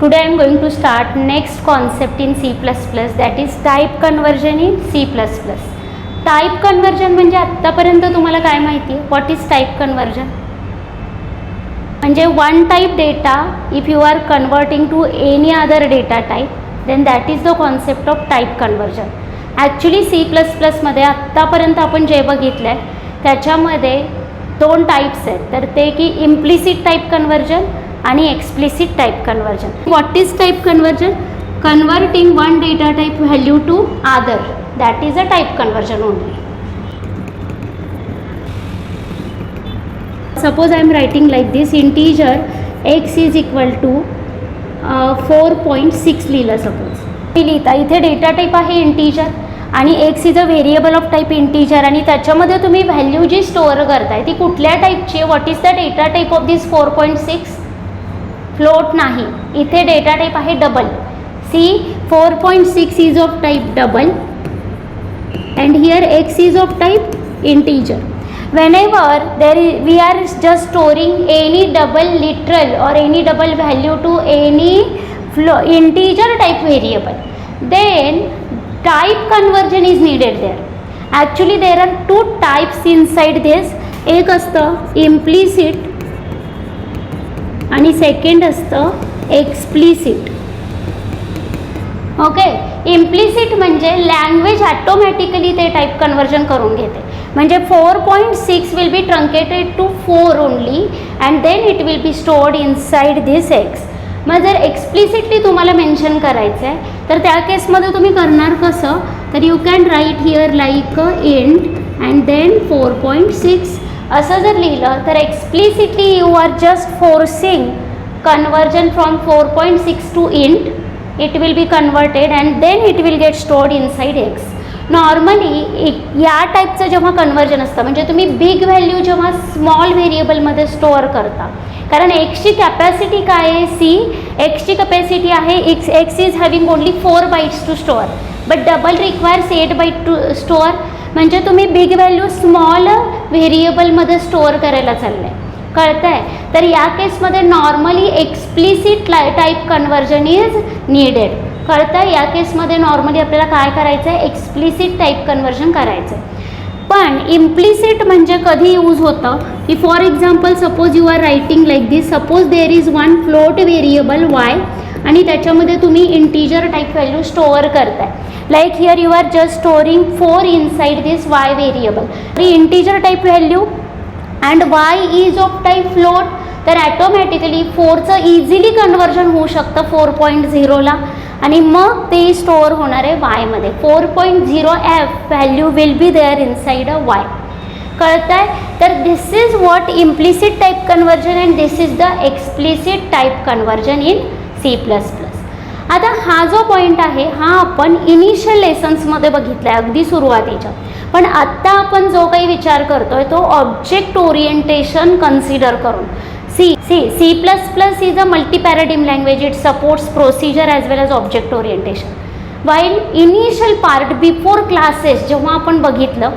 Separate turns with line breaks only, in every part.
Today I am going to start next concept in C++, that is type conversion in C++. Type conversion म्हणजे आत्तापर्यंत तुम्हाला काय माहिती आहे? What is type conversion? म्हणजे one type data if you are converting to any other data type, then that is the concept of type conversion. Actually C++ मध्ये आत्तापर्यंत आपण जे बघितलं आहे त्याच्यामध्ये दोन टाइप्स आहेत, तर ते की इम्प्लिसिट टाइप कन्वर्जन आणि explicit type conversion. What is type conversion? Converting one data type value to other, that is a type conversion only. Suppose I am writing like this, integer x is equal to 4.6 लिहिलं suppose. लिहिता इथे data type आहे integer आणि x is a variable of type integer आणि त्याच्यामध्ये तुम्ही value जी store करताय ती कुठल्या टाईपची? What is the data type of this 4.6? Float नाही, इथे डेटा टाईप आहे double. See 4.6 is of type double and here x is of type integer. whenever we are just storing any double literal or any double value to any integer type variable, then type conversion is needed there. Actually there are two types inside this. एक असतं implicit आणि second असतं explicit. Okay, implicit म्हणजे language automatically ते type conversion करून घेते. म्हणजे 4.6 will be truncated to 4 only and then it will be stored inside this X. मग जर एक्सप्लिसिटली तुम्हाला मेन्शन करायचं आहे तर त्या केसमध्ये तुम्ही करणार कसं? तर you can write here like int and then 4.6 असं जर लिहिलं तर explicitly you are just forcing conversion from 4.6 to int. It will be converted and then it will get stored inside X. Normally या टाईपचं जेव्हा कन्वर्जन असतं म्हणजे तुम्ही बिग व्हॅल्यू जेव्हा स्मॉल व्हेरिएबलमध्ये स्टोअर करता, कारण एक्सची कॅपॅसिटी काय आहे? सी एक्सची कॅपॅसिटी आहे X is having only 4 bytes to store but double requires 8 byte to store. म्हणजे तुम्ही बिग व्हॅल्यू स्मॉल व्हेरिएबलमध्ये स्टोअर करायला चाललं आहे, कळतं आहे? तर या केसमध्ये normally explicit type conversion is needed, कळतं आहे? या केसमध्ये नॉर्मली आपल्याला काय करायचं आहे? एक्सप्लिसिट टाईप कन्वर्जन करायचं आहे. पण इम्प्लिसिट म्हणजे कधी यूज होतं की for example suppose you are writing like this, suppose there is one float variable Y आणि त्याच्यामध्ये तुम्ही इंटीजर टाईप व्हॅल्यू स्टोअर करताय. Like here you are just storing 4 inside this Y variable. Integer type value and Y is of type float, तर automatically 4चं easily conversion होऊ शकतं 4.0ला आणि मग ते स्टोअर होणार आहे वायमध्ये. 4.0 F value will be there inside a Y, कळतं आहे? तर this is what implicit type conversion and this is the explicit type conversion in C++. आता हा जो पॉईंट आहे हा आपण इनिशियल लेसन्समध्ये बघितला आहे अगदी सुरुवातीच्या. पण आत्ता आपण जो काही विचार करतोय तो ऑब्जेक्ट ओरिएंटेशन कन्सिडर करून. C++ is a multi-paradigm language. It supports procedure as well as object orientation. While initial part before classes जेव्हा आपण बघितलं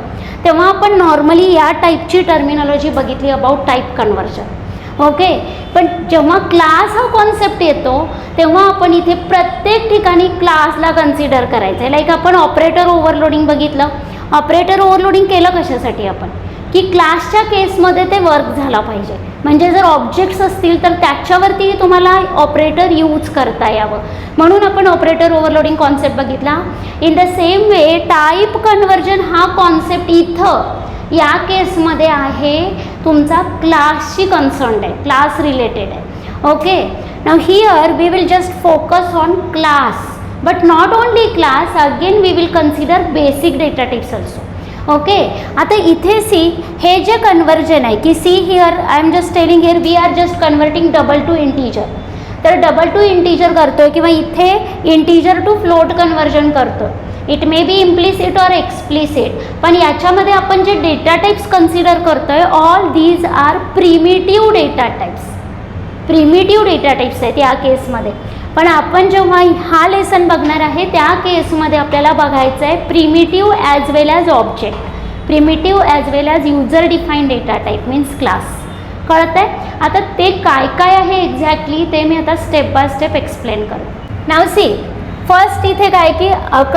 तेव्हा आपण नॉर्मली या टाईपची टर्मिनॉलॉजी बघितली अबाउट टाईप कन्वर्जन. ओके, पण जेव्हा क्लास हा कॉन्सेप्ट येतो तेव्हा आपण इथे प्रत्येक ठिकाणी क्लासला कन्सिडर करायचं आहे. लाईक आपण ऑपरेटर ओव्हरलोडिंग बघितलं. ऑपरेटर ओव्हरलोडिंग केलं कशासाठी आपण? की क्लासच्या केसमध्ये ते वर्क झाला पाहिजे. म्हणजे जर ऑब्जेक्ट्स असतील तर त्याच्यावरती तुम्हाला ऑपरेटर यूज करता यावं म्हणून आपण ऑपरेटर ओव्हरलोडिंग कॉन्सेप्ट बघितला. In the same way type conversion हा कॉन्सेप्ट इथं या केसमध्ये आहे तुमचा क्लासशी कन्सर्न्ड आहे, क्लास रिलेटेड आहे. Okay, now here we will just focus on class but not only class, again we will consider basic data types also. Okay, आता इथे सी हे जे कन्वर्जन आहे की see here I am just telling here we are just converting double to integer. तर double to integer करतोय किंवा इथे इंटीजर टू फ्लोट कन्वर्जन करतोय. इट मे बी इम्प्लिसिट और एक्सप्लिसिट, पण याच्यामध्ये आपण जे डेटा टाइप्स कन्सिडर करतोय all these are primitive data types. Primitive data types आहेत या केसमध्ये. पण आपण जेव्हा हा लेसन बघणार आहे त्या केसमध्ये आपल्याला बघायचं आहे primitive as well as object, primitive as well as user define data type means class, कळतंय? आता ते काय काय आहे एक्झॅक्टली ते मी आता स्टेप बाय स्टेप एक्सप्लेन करते. नाव सी, फर्स्ट इथे काय की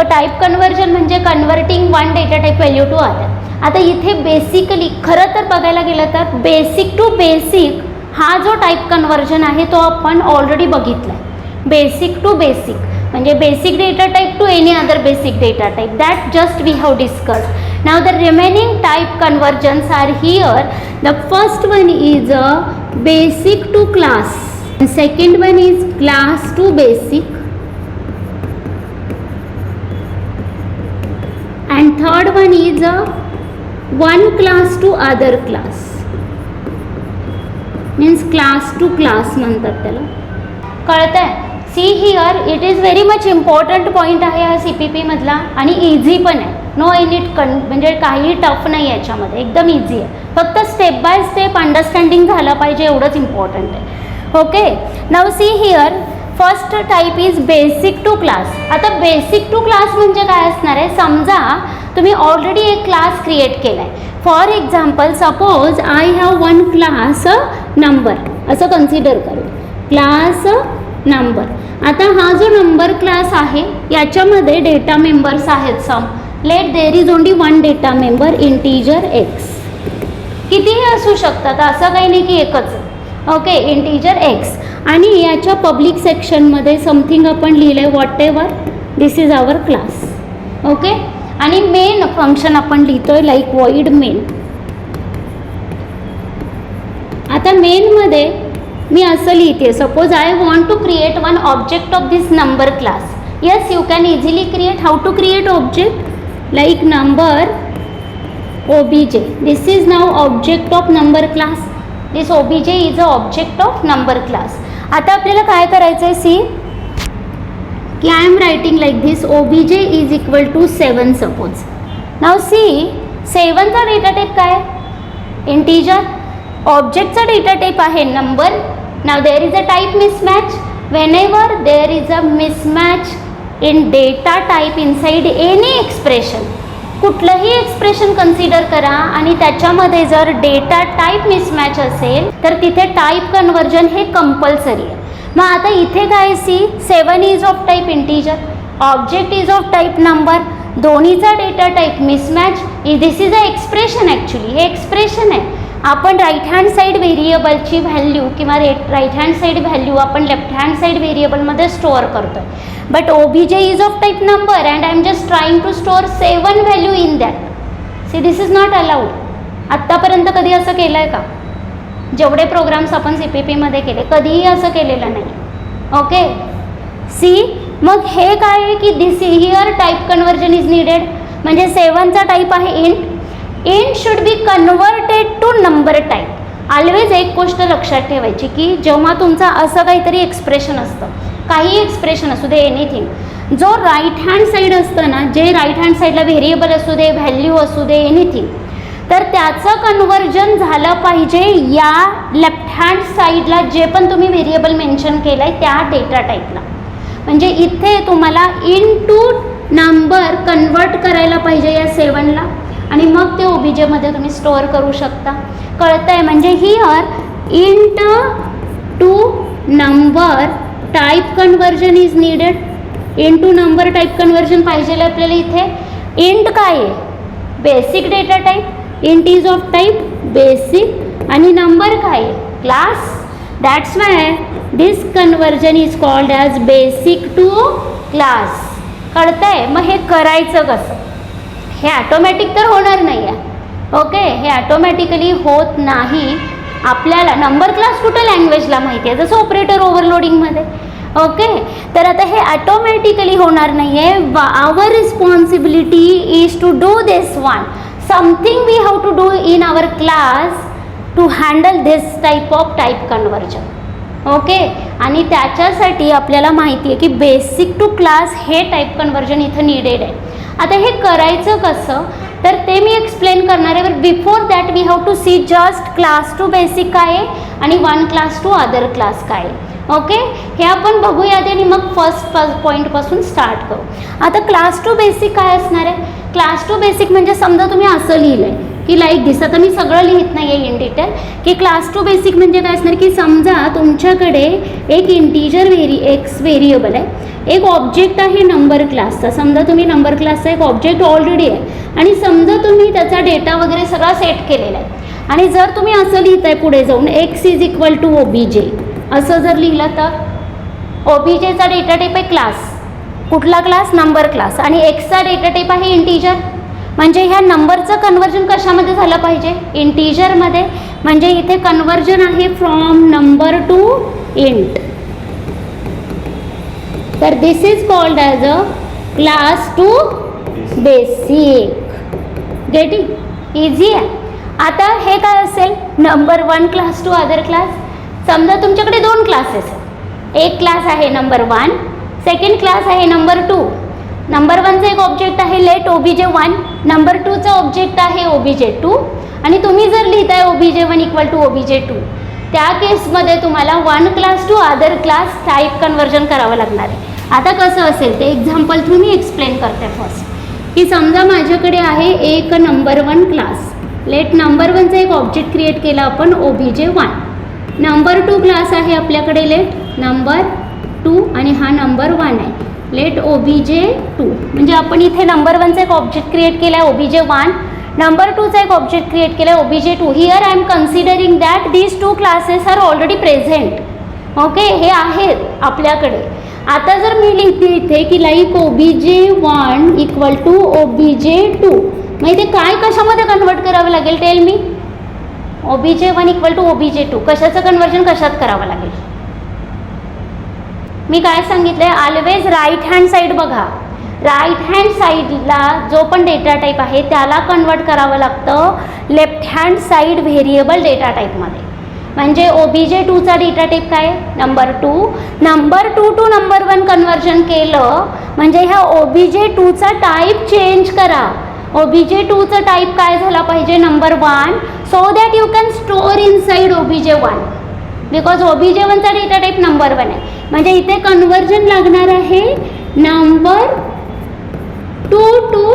टाईप कन्वर्जन म्हणजे converting one data type value to other. आता इथे बेसिकली खरं तर बघायला गेलं तर बेसिक टू बेसिक हा जो टाईप कन्वर्जन आहे तो आपण ऑलरेडी बघितला आहे. बेसिक टू बेसिक म्हणजे basic data type to any other basic data type, that just we have discussed. Now the remaining type conversions are here. The first one is a basic to class, and second one is class to basic, and third one is a one class to other class, means class to class म्हणतात त्याला. कळतंय? See here it is very much important point आहे हा CPP मधला आणि easy पण आहे. No any म्हणजे काही टफ नाही याच्यामध्ये, एकदम इझी आहे. फक्त स्टेप बाय स्टेप अंडरस्टँडिंग झालं पाहिजे एवढंच इम्पॉर्टंट आहे. Okay, now see here first type is basic to class. आता बेसिक टू क्लास म्हणजे काय असणार आहे? समजा तुम्ही ऑलरेडी एक क्लास क्रिएट केला आहे. For example suppose I have one class number असं कन्सिडर करू, क्लास नंबर. आता हा जो नंबर क्लास आहे याच्यामध्ये डेटा मेंबर्स आहेत some. Let there is only one data member integer X. कितीही असू शकतात, असं काही नाही की एकच. Okay, integer X. आणि याच्या पब्लिक सेक्शनमध्ये समथिंग आपण लिहिलं आहे whatever this is our class. Okay, आणि मेन फंक्शन आपण लिहितोय लाईक वॉइड मेन. आता मेनमध्ये मी असं लिहिते, suppose I want to create one object of this number class. Yes, you can easily create. How to create object? like number obj. This is now object of number class. This obj is a object of number class. आता आपल्याला काय करायचं आहे? See की I am writing like this obj is equal to 7 suppose. Now see 7चा data type काय? Integer. ऑब्जेक्टचा data type आहे number. Now there is a type mismatch. Whenever there is a mismatch in data type inside any expression, कुठलंही expression consider करा आणि त्याच्यामध्ये जर data type mismatch असेल तर तिथे टाईप कन्वर्जन हे कंपल्सरी आहे. मग आता इथे काय? See 7 is of type integer, object is of type number, दोन्हीचा data type mismatch. This is a expression. Actually हे एक्सप्रेशन आहे. आपण राईट हँड साईड व्हेरिएबलची व्हॅल्यू किंवा राईट हँड साईड व्हॅल्यू आपण लेफ्ट हँड साईड व्हेरिएबलमध्ये स्टोअर करतो आहे. But obj is of type number and I am just trying to store 7 value in that. See, this is not allowed. आत्तापर्यंत कधी असं केलं आहे का? जेवढे प्रोग्राम्स आपण CPP मध्ये केले कधीही असं केलेलं नाही. ओके, सी मग हे काय आहे की this here type conversion is needed. म्हणजे 7चा टाईप आहे int. Int should be converted to number type. Always एक गोष्ट लक्षात ठेवायची की जेव्हा तुमचा असं काहीतरी एक्सप्रेशन असतं, काही एक्सप्रेशन असू दे, एनिथिंग, जो राईट हँड साईड असतं ना, जे राईट हँड साईडला व्हेरिएबल असू दे, व्हॅल्यू असू दे, एनिथिंग, तर त्याचं कन्वर्जन झालं पाहिजे या लेफ्ट हँड साईडला जे पण तुम्ही व्हेरिएबल मेन्शन केलं आहे त्या डेटा टाईपला. म्हणजे इथे तुम्हाला इंटू नंबर कन्वर्ट करायला पाहिजे या 7ला आणि मग ते ओबीजेमध्ये तुम्ही स्टोअर करू शकता. कळतंय? म्हणजे here int to number type conversion is needed. Into number type conversion पाहिजे आपल्याला. इथे इंट काय आहे? Basic data type. Int is of type basic आणि नंबर काय आहे? Class. That's why this conversion is called as basic to class. कळतंय? मग हे करायचं कसं? हे ॲटोमॅटिक तर होणार नाही आहे. ओके, हे ॲटोमॅटिकली होत नाही. आपल्याला नंबर क्लास कुठं लँग्वेजला माहिती आहे, जसं ऑपरेटर ओव्हरलोडिंगमध्ये. ओके, तर आता हे ॲटोमॅटिकली होणार नाही आहे. Our responsibility is to do this one. Something we have to do in our class to handle this type of type conversion. Okay, आणि त्याच्यासाठी आपल्याला माहिती आहे की बेसिक टू क्लास हे टाईप कन्वर्जन इथं निडेड आहे. आता हे करायचं कसं तर ते मी एक्सप्लेन करणार आहे. Before that we have to see just class to basic काय आहे आणि one class to other class काय आहे. ओके, हे आपण बघूया आणि मग फर्स्ट पॉईंटपासून स्टार्ट करू. आता क्लास टू बेसिक काय असणार आहे? क्लास टू बेसिक म्हणजे समजा तुम्ही असं लिहिलं आहे की लाईक दिस. आता मी सगळं लिहित नाही आहे इन डिटेल की क्लास टू बेसिक म्हणजे काय असणार की समजा तुमच्याकडे एक इंटीजर एक्स व्हेरिएबल आहे, एक ऑब्जेक्ट आहे नंबर क्लासचा. समजा तुम्ही नंबर क्लासचा एक ऑब्जेक्ट ऑलरेडी आहे आणि समजा तुम्ही त्याचा डेटा वगैरे सगळा सेट केलेला आहे आणि जर तुम्ही असं लिहिताय पुढे जाऊन X is equal to OBJ असं जर लिहिलं तर ओबीजेचा डेटा टाईप आहे क्लास. कुठला क्लास? Number class. आणि एक्सचा डेटा टाईप आहे इंटीजर. म्हणजे ह्या नंबरचं कन्वर्जन कशामध्ये झालं पाहिजे? इंटीजरमध्ये. म्हणजे इथे कन्वर्जन आहे फ्रॉम नंबर टू इंट. तर this is called as a class to basic. Getting? Easy आहे. आता हे काय असेल? Number one class to other class. समजा तुमच्याकडे दोन क्लासेस आहेत. एक क्लास आहे नंबर वन, सेकंड क्लास आहे नंबर टू. नंबर वनचं एक ऑब्जेक्ट आहे लेट ओबीजे वन, नंबर टूचं ऑब्जेक्ट आहे ओबीजे टू. आणि तुम्ही जर लिहिताय OBJ one equal to OBJ two, त्या केसमध्ये तुम्हाला one class to other class type conversion करावं लागणार आहे. आता कसं असेल ते एक्झाम्पल थ्रू मी एक्सप्लेन करते फर्स्ट. की समजा माझ्याकडे आहे एक number one class. Let number वनचा एक ऑब्जेक्ट क्रिएट केला आपण OBJ one. Number two class आहे आपल्याकडे लेट नंबर टू आणि हा नंबर वन आहे लेट ओबीजे टू. म्हणजे आपण इथे नंबर वनचा एक ऑब्जेक्ट क्रिएट केला आहे ओबीजे वन, नंबर टूचा एक ऑब्जेक्ट क्रिएट केला आहे OBJ two. Here I am considering that these two classes are already present. Okay, हे आहेत आपल्याकडे. आता जर मी लिहिते इथे की like OBJ one equal to OBJ two, मग इथे काय कशामध्ये कन्वर्ट करावं लागेल? Tell me. OBJ one equal to OBJ two कशाचं कन्वर्जन कशात करावं लागेल? मी काय सांगितलं आहे? ऑलवेज राईट हँड साईड बघा. राईट हँड साईडला जो पण डेटा टाईप आहे त्याला कन्वर्ट करावं लागतं left hand side variable data टाईपमध्ये. म्हणजे ओबीजे टूचा डेटा टाईप काय? Number two. Number two to number one conversion केलं म्हणजे ह्या ओबीजे टूचा टाईप चेंज करा. ओबीजे टूचं टाईप काय झाला पाहिजे? Number one, so that you can store inside OBJ one. Because OBJ वनचा डेटा टाईप नंबर वन आहे. म्हणजे इथे कन्वर्जन लागणार आहे number two to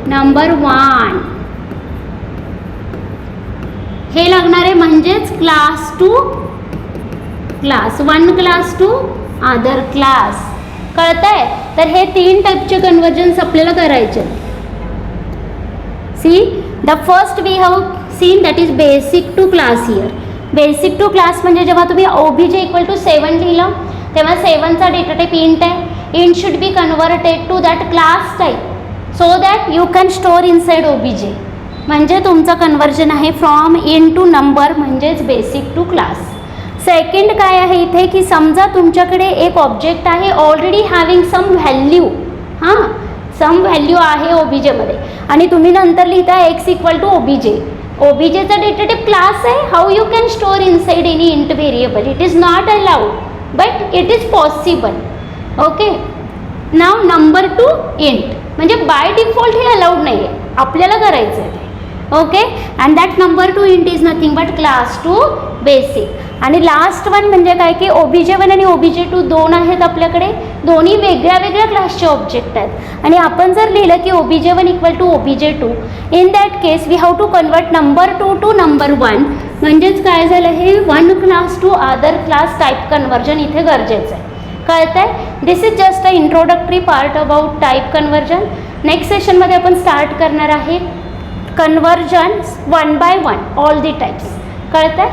number one. हे लागणार आहे. म्हणजेच class to class, one class to other class. कळतंय? तर हे तीन टाईपचे कन्वर्जन्स आपल्याला करायचे. See the first we have seen that is basic to class. Here basic to class म्हणजे जेव्हा तुम्ही ओबीजे इक्वल टू 7 लिहिलं तेव्हा 7चा डेटा टाईप इंट आहे. Int should be converted to that class type so that you can store inside OBJ. म्हणजे तुमचं conversion आहे फ्रॉम इन टू नंबर म्हणजेच बेसिक टू क्लास. सेकंड काय आहे इथे की समजा तुमच्याकडे एक ऑब्जेक्ट आहे ऑलरेडी हॅविंग सम व्हॅल्यू. हां, सम व्हॅल्यू आहे ओबीजेमध्ये आणि तुम्ही नंतर लिहिता एक्स इक्वल टू ओबीजे. ओबीजेचा डेटा टाईप क्लास आहे. How you can store inside any int variable? It is not allowed but it is possible. Okay, now number to int म्हणजे by default हे allowed नाही आहे, आपल्याला करायचं आहे ते. Okay, and that number to int is nothing but class to basic. आणि last one म्हणजे काय की ओबीजे वन आणि ओबीजे टू दोन आहेत आपल्याकडे, दोन्ही वेगळ्या वेगळ्या क्लासचे ऑब्जेक्ट आहेत. आणि आपण जर लिहिलं की OBJ one equal to OBJ two, in that case we have to convert number two to number one. म्हणजेच काय झालं? हे one class to other class type conversion इथे गरजेचं आहे. कळतंय? This is just a introductory part about type conversion. Next सेशनमध्ये आपण स्टार्ट करणार आहे conversion one by one all the types. कळतंय?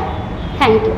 थँक्यू.